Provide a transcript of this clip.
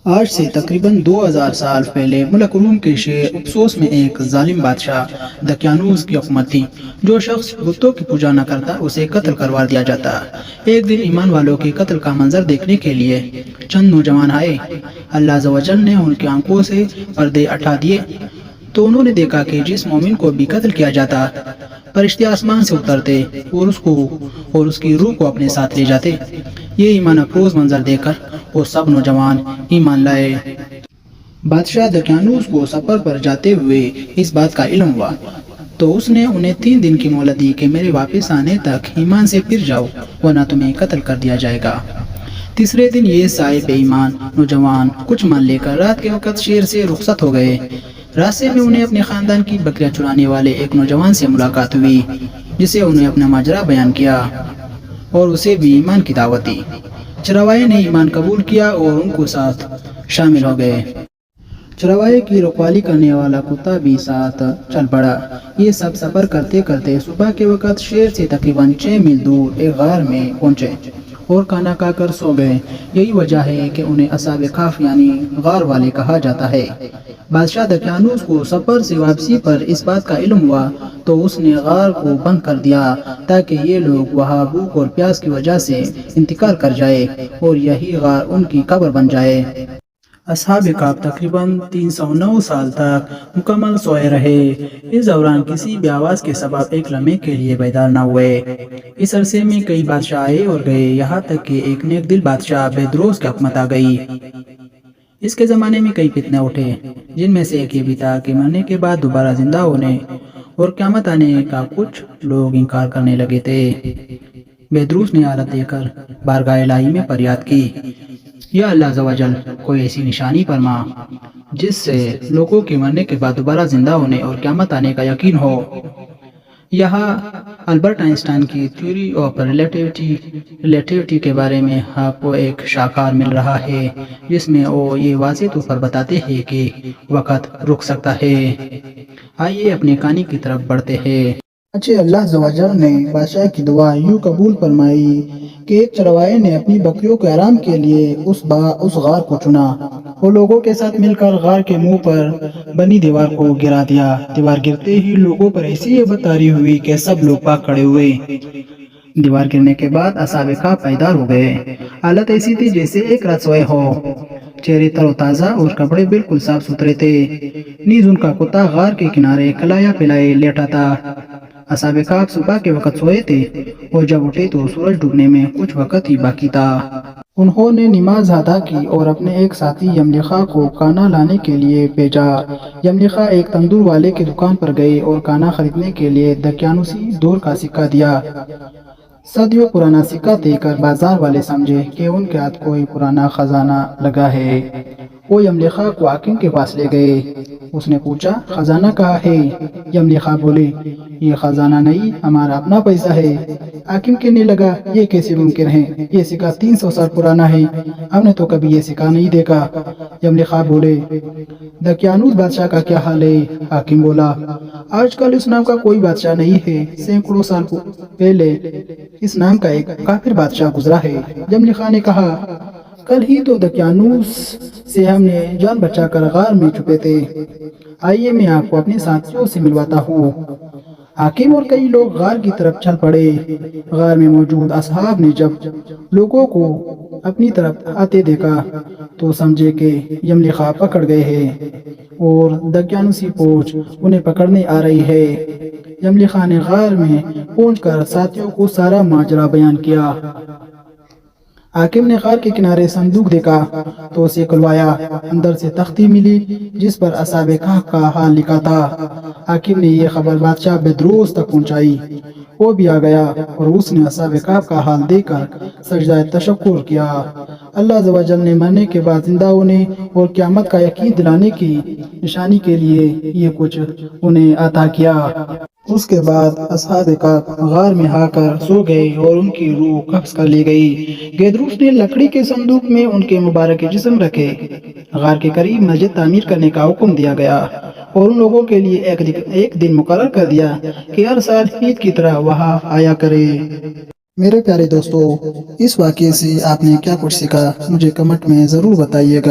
آج سے تقریباً 2000 سال پہلے ملک روم کے شہر اپسوس میں ایک ظالم بادشاہ دقیانوس کی حکومت تھی۔ جو شخص بتوں کی پوجا نہ کرتا اسے قتل کروا دیا جاتا۔ ایک دن ایمان والوں کے قتل کا منظر دیکھنے کے لیے چند نوجوان آئے۔ اللہ عز و جل نے ان کی آنکھوں سے پردے ہٹا دیے تو انہوں نے دیکھا کہ جس مومن کو بھی قتل کیا جاتا فرشتے آسمان سے اترتے اور اس کی روح کو اپنے ساتھ لے جاتے۔ یہ ایمان افروز منظر دیکھ کر وہ سب نوجوان ایمان لائے۔ بادشاہ دقیانوس کو سفر پر جاتے ہوئے اس بات کا علم ہوا تو اس نے انہیں 3 دن کی مہلت دی کہ میرے واپس آنے تک ایمان سے پھر جاؤ ورنہ تمہیں قتل کر دیا جائے گا۔ تیسرے دن یہ صاحب ایمان نوجوان کچھ مان لے کر رات کے وقت شہر سے رخصت ہو گئے۔ راستے میں انہیں اپنے خاندان کی بکریاں چرانے والے ایک نوجوان سے ملاقات ہوئی جسے انہیں اپنا ماجرا بیان کیا اور اسے بھی ایمان کی دعوت دی۔ چروائے نے ایمان قبول کیا اور ان کو ساتھ شامل ہو گئے۔ چروائے کی رکھوالی کرنے والا کتا بھی ساتھ چل پڑا۔ یہ سب سفر کرتے کرتے صبح کے وقت شہر سے تقریباً 6 میل دور ایک غار میں پہنچے اور کھانا کھا کر سو گئے۔ یہی وجہ ہے کہ انہیں اصحاب کہف یعنی غار والے کہا جاتا ہے۔ بادشاہ دقیانوس کو سفر سے واپسی پر اس بات کا علم ہوا تو اس نے غار کو بند کر دیا تاکہ یہ لوگ وہاں بھوک اور پیاس کی وجہ سے انتقال کر جائے اور یہی غار ان کی قبر بن جائے۔ اصحاب کہف تقریباً 309 سال تک مکمل سوئے رہے۔ اس دوران کسی بھی آواز کے سبب ایک لمحے کے لیے بیدار نہ ہوئے۔ اس عرصے میں کئی بادشاہ آئے اور گئے یہاں تک کہ ایک نیک دل بادشاہ بہدروس کی حکومت آ گئی۔ اس کے زمانے میں کئی فتنے اٹھے جن میں سے ایک یہ بھی تھا کہ مرنے کے بعد دوبارہ زندہ ہونے اور قیامت آنے کا کچھ لوگ انکار کرنے لگے تھے۔ بہدروس نے حالت دیکھ کر بارگاہ الہی میں فریاد کی، یا اللہ عز و جل کوئی ایسی نشانی فرما جس سے لوگوں کے مرنے کے بعد دوبارہ زندہ ہونے اور قیامت آنے کا یقین ہو۔ یہاں البرٹ آئنسٹائن کی تھیوری آف ریلیٹیوٹی کے بارے میں آپ کو ایک شاہکار مل رہا ہے جس میں وہ یہ واضح طور پر بتاتے ہیں کہ وقت رک سکتا ہے۔ آئیے اپنے کہانی کی طرف بڑھتے ہیں۔ اللہ عز و جل نے بادشاہ کی دعا یوں قبول فرمائی کہ ایک چروائے نے اپنی بکریوں کے آرام کے لیے اس غار کو چنا۔ وہ لوگوں کے ساتھ مل کر غار کے منہ پر بنی دیوار کو گرا دیا۔ دیوار گرتے ہی لوگوں پر ایسی ہیبت طاری ہوئی کہ سب لوگ بھاگ کھڑے ہوئے۔ دیوار گرنے کے بعد اصحاب کہف بیدار ہو گئے۔ حالت ایسی تھی جیسے ایک رات سوئے ہو۔ چہرے تر و تازہ اور کپڑے بالکل صاف ستھرے تھے۔ نیز ان کا کتا غار کے کنارے کلایا پلائے لیٹا تھا۔ اصحاب کہف صبح کے وقت سوئے تھے اور جب اٹھے تو سورج ڈوبنے میں کچھ وقت ہی باقی تھا۔ انہوں نے نماز ادا کی اور اپنے ایک ساتھی یملیخا کو کھانا لانے کے لیے بھیجا۔ یملیخا ایک تندور والے کی دکان پر گئے اور کھانا خریدنے کے لیے دقیانوسی دور کا سکہ دیا۔ صدیوں پرانا سکہ دیکھ کر بازار والے سمجھے کہ ان کے ہاتھ کوئی پرانا خزانہ لگا ہے۔ وہ یملیخا کو حاکم کے پاس لے گئے۔ اس نے پوچھا، خزانہ کہاں ہے؟ یملیخا بولے، یہ خزانہ نہیں، ہمارا اپنا پیسہ ہے۔ حاکم کہنے لگا، یہ کیسے ممکن ہے؟ یہ سکہ 300 سال پرانا ہے، ہم نے تو کبھی یہ سکہ نہیں دیکھا۔ یملیخا بولے، دقیانوس بادشاہ کا کیا حال ہے؟ حاکم بولا، آج کل اس نام کا کوئی بادشاہ نہیں ہے، سینکڑوں سال پہلے اس نام کا ایک کافر بادشاہ گزرا ہے۔ یملیخا نے کہا، کل ہی تو دقیانوس سے ہم نے جان بچا کر غار میں چھپے تھے، آئیے میں آپ کو اپنے ساتھیوں سے ملواتا ہوں۔ حاکم اور کئی لوگ غار کی طرف چل پڑے۔ غار میں موجود اصحاب نے جب لوگوں کو اپنی طرف آتے دیکھا تو سمجھے کہ یملیخا پکڑ گئے ہیں اور دقیانوسی فوج انہیں پکڑنے آ رہی ہے۔ یملیخا نے غار میں پہنچ کر ساتھیوں کو سارا ماجرا بیان کیا۔ حاکم نے غار کے کنارے صندوق دیکھا تو اسے کھلوایا۔ اندر سے تختی ملی جس پر اصحاب کہف کا حال لکھا تھا۔ حاکم نے یہ خبر بادشاہ بہدروس تک پہنچائی۔ وہ بھی آ گیا اور اس نے اصحاب کہف کا حال دیکھ کر سجدہ تشکر کیا۔ اللہ عز و جل نے مرنے کے بعد زندہ ہونے اور قیامت کا یقین دلانے کی نشانی کے لیے یہ کچھ انہیں عطا کیا۔ اس کے بعد اصحاب کہف غار میں آ کر سو گئے اور ان کی روح قبض کر لی گئی۔ بہدروس نے لکڑی کے صندوق میں ان کے مبارک جسم رکھے۔ غار کے قریب مسجد تعمیر کرنے کا حکم دیا گیا اور ان لوگوں کے لیے ایک دن مقرر کر دیا کہ ہر سال عید کی طرح وہاں آیا کرے۔ میرے پیارے دوستو، اس واقعے سے آپ نے کیا کچھ سیکھا مجھے کمنٹ میں ضرور بتائیے گا۔